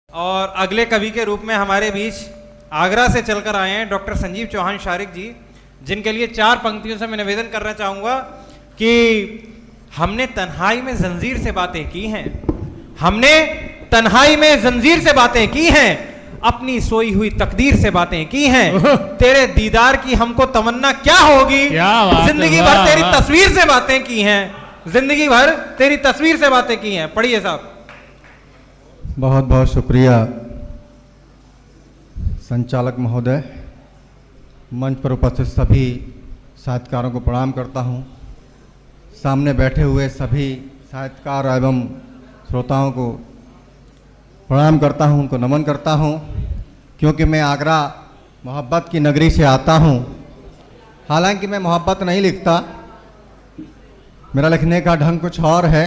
और अगले कवि के रूप में हमारे बीच आगरा से चलकर आए हैं डॉक्टर संजीव चौहान शारिक जी, जिनके लिए 4 पंक्तियों से मैं निवेदन करना चाहूँगा कि हमने तन्हाई में जंजीर से बातें की हैं, हमने तन्हाई में जंजीर से बातें की हैं, अपनी सोई हुई तकदीर से बातें की हैं, तेरे दीदार की हमको तमन्ना क्या होगी, जिंदगी भर तेरी तस्वीर से बातें की हैं, जिंदगी भर तेरी तस्वीर से बातें की हैं। पढ़िए साहब। बहुत बहुत शुक्रिया संचालक महोदय, मंच पर उपस्थित सभी साहित्यकारों को प्रणाम करता हूं, सामने बैठे हुए सभी साहित्यकार एवं श्रोताओं को प्रणाम करता हूं, उनको नमन करता हूं, क्योंकि मैं आगरा मोहब्बत की नगरी से आता हूं। हालांकि मैं मोहब्बत नहीं लिखता, मेरा लिखने का ढंग कुछ और है।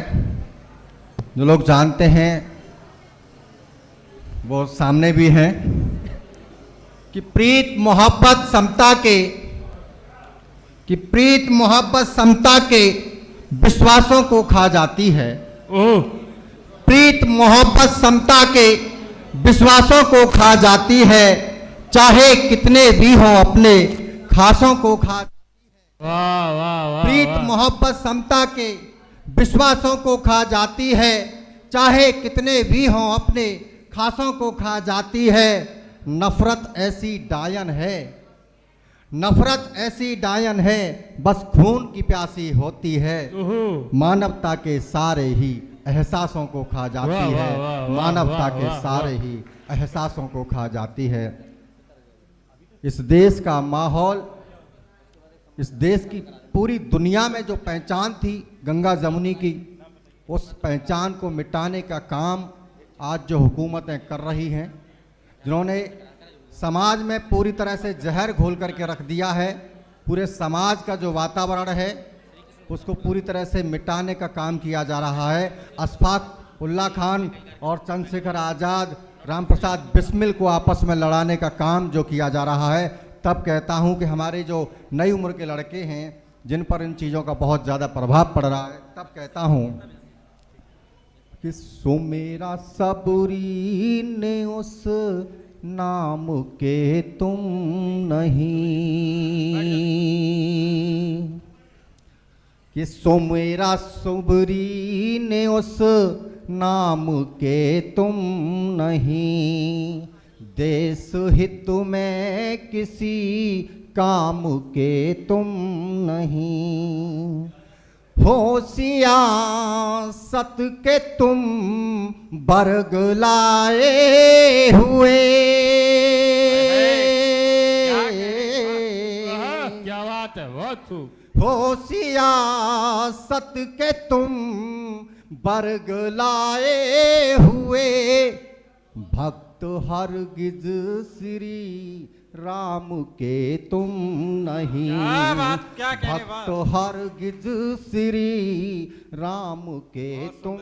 जो लोग जानते हैं वो सामने भी हैं कि प्रीत मोहब्बत समता के विश्वासों को खा जाती है। प्रीत मोहब्बत समता के विश्वासों को खा जाती है, चाहे कितने भी हों अपने खासों को खा जाती है। वाह वाह वाह। प्रीत मोहब्बत समता के विश्वासों को खा जाती है, चाहे कितने भी हों अपने खासों को खा जाती है। नफरत ऐसी डायन है, नफरत ऐसी डायन है, बस खून की प्यासी होती है। मानवता के सारे ही एहसासों को खा जाती है, मानवता के सारे ही एहसासों को खा जाती है। इस देश का माहौल, इस देश की पूरी दुनिया में जो पहचान थी गंगा जमुनी की, उस पहचान को मिटाने का काम आज जो हुकूमतें कर रही हैं, जिन्होंने समाज में पूरी तरह से जहर घोल करके रख दिया है, पूरे समाज का जो वातावरण है उसको पूरी तरह से मिटाने का काम किया जा रहा है। अशफाक उल्ला खान और चंद्रशेखर आज़ाद, राम प्रसाद बिस्मिल को आपस में लड़ाने का काम जो किया जा रहा है, तब कहता हूं कि हमारे जो नई उम्र के लड़के हैं जिन पर इन चीज़ों का बहुत ज़्यादा प्रभाव पड़ रहा है, तब कहता हूं कि सो मेरा सबरी ने उस नाम के तुम नहीं, कि सो मेरा सबरी ने उस नाम के तुम नहीं, देश हित में किसी काम के तुम नहीं, होशियार सत के तुम बरग लाए हुए, क्या बात है, बहुत खूब। होशियार सत के तुम बरग लाए हुए, भक्त हरगिज श्री राम के तुम नहीं, भक्त हरगिज श्री राम के तुम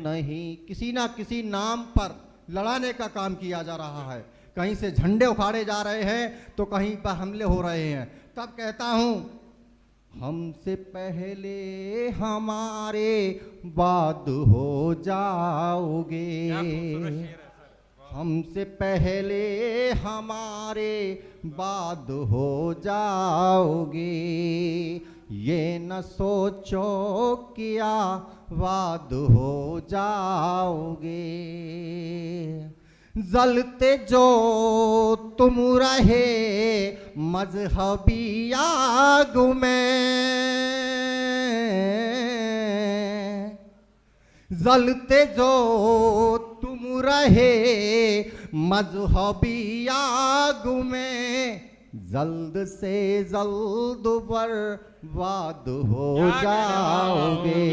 नहीं। किसी ना किसी नाम पर लड़ाने का काम किया जा रहा है, कहीं से झंडे उखाड़े जा रहे हैं तो कहीं पर हमले हो रहे हैं। तब कहता हूं, हमसे पहले हमारे बाद हो जाओगे, हमसे पहले हमारे बाद हो जाओगे, ये न सोचो क्या बाद हो जाओगे। जलते जो तुम रहे मजहबी आग में, जलते जो तुम रहे मजहबी आग में, जल्द से जल्द बर्बाद हो जाओगे,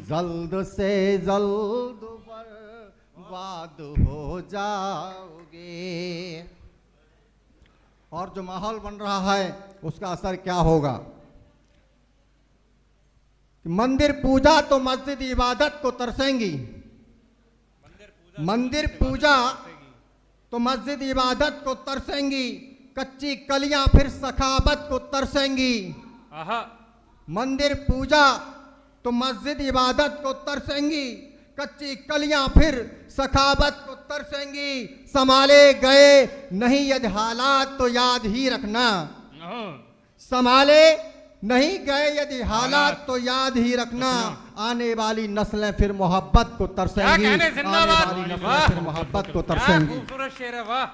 जल्द से जल्द बर्बाद हो जाओगे। और जो माहौल बन रहा है उसका असर क्या होगा? मंदिर पूजा तो मस्जिद इबादत को तरसेंगी, मंदिर पूजा तो मस्जिद इबादत को तरसेंगी, कच्ची कलियां फिर सखावत को तरसेंगी। मंदिर पूजा तो मस्जिद इबादत को तरसेंगी, कच्ची कलियां फिर सखावत को तरसेंगी, संभाले गए नहीं यदि हालात तो याद ही रखना। संभाले नहीं गए यदि हालात तो याद ही रखना। आने वाली नस्लें फिर मोहब्बत को तरसेंगी, क्या कहने, आने जिंदाबाद। वाली नस्लें वाह। फिर मोहब्बत को क्या तरसेंगी। खूबसूरत शेर है, वाह,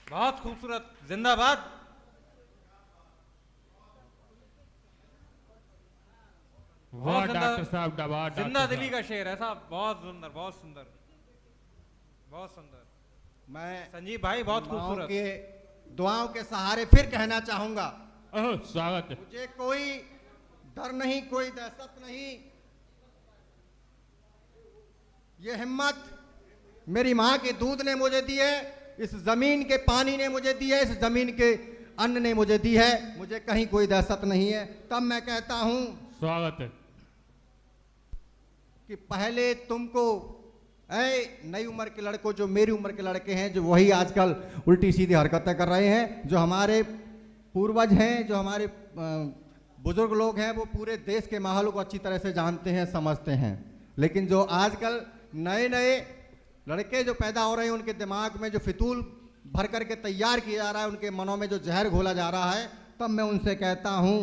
बहुत खूबसूरत, जिंदाबाद। वाह डॉक्टर साहब, वाह डॉक्टर जिंदा दिली साहब। का शेर है साहब, बहुत सुंदर, बहुत सुंदर, बहुत सुंदर। मैं संजीव भाई बहुत माओ खूबसूरत। के दुआओं के सहारे फिर कहना चाहूंगा, स्वागत है। मुझे कोई डर नहीं, कोई दहशत नहीं। ये हिम्मत मेरी माँ के दूध ने मुझे दी है, इस जमीन के पानी ने मुझे दी है, इस जमीन के अन्न ने मुझे दी है। मुझे कहीं कोई दहशत नहीं है। तब मैं कहता हूं स्वागत है। कि पहले तुमको नई उम्र के लड़कों, जो मेरी उम्र के लड़के हैं, जो वही आजकल उल्टी सीधी हरकतें कर रहे हैं, जो हमारे पूर्वज हैं, जो हमारे बुजुर्ग लोग हैं, वो पूरे देश के माहौल को अच्छी तरह से जानते हैं, समझते हैं। लेकिन जो आजकल नए नए लड़के जो पैदा हो रहे हैं, उनके दिमाग में जो फितूल भर करके तैयार किया जा रहा है, उनके मनों में जो जहर घोला जा रहा है, तब मैं उनसे कहता हूं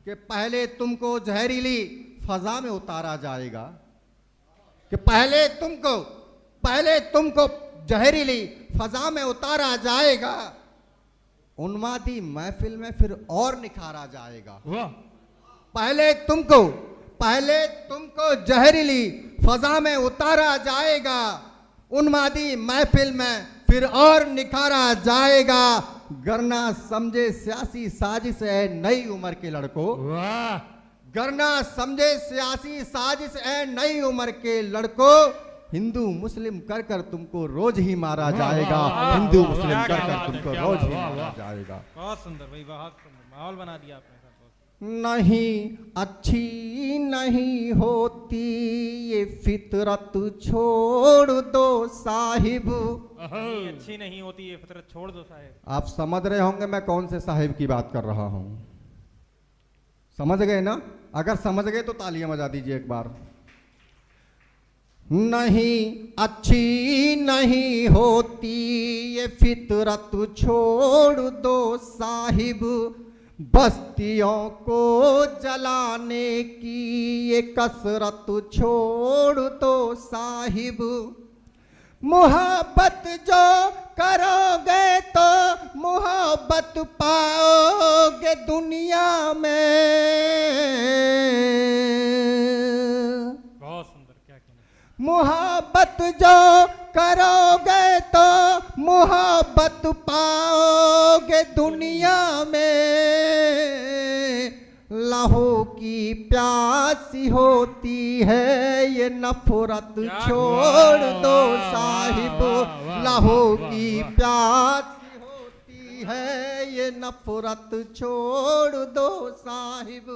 कि पहले तुमको जहरीली फजा में उतारा जाएगा, कि पहले तुमको जहरीली फजा में उतारा जाएगा, उन्मादी महफिल में फिर और निखारा जाएगा। वाह, पहले तुमको जहरीली फजा में उतारा जाएगा, उन्मादी महफिल में फिर और निखारा जाएगा। गरना समझे सियासी साजिश है नई उम्र के लड़कों, वाह, गरना समझे सियासी साजिश है नई उम्र के लड़कों, हिंदू मुस्लिम कर कर तुमको रोज ही मारा वाह, जाएगा, वाह, वाह, हिंदू वाह, मुस्लिम वाह, कर क्या कर बात है, तुमको क्या रोज बात, ही वाह, मारा वाह। जाएगा। बहुत सुंदर भाई, बहुत सुंदर माहौल बना दिया आपने साहब, बहुत। नहीं अच्छी नहीं होती ये फितरत छोड़ दो साहिब। नहीं, अच्छी नहीं होती ये फितरत, छोड़ दो साहेब। आप समझ रहे होंगे मैं कौन से साहिब की बात कर रहा हूं, समझ गए ना? अगर समझ गए तो तालियां बजा दीजिए एक बार। नहीं अच्छी नहीं होती ये फितरत छोड़ दो साहिब, बस्तियों को जलाने की ये कसरत छोड़ दो साहिब। मोहब्बत जो करोगे तो मोहब्बत पाओगे दुनिया में। बहुत सुंदर, क्या कहना। मोहब्बत जो करोगे तो मोहब्बत पाओगे दुनिया में। लहू की प्यासी होती है ये नफरत छोड़ दो साहिब। लहू की प्यासी होती है ये नफरत छोड़ दो साहिब।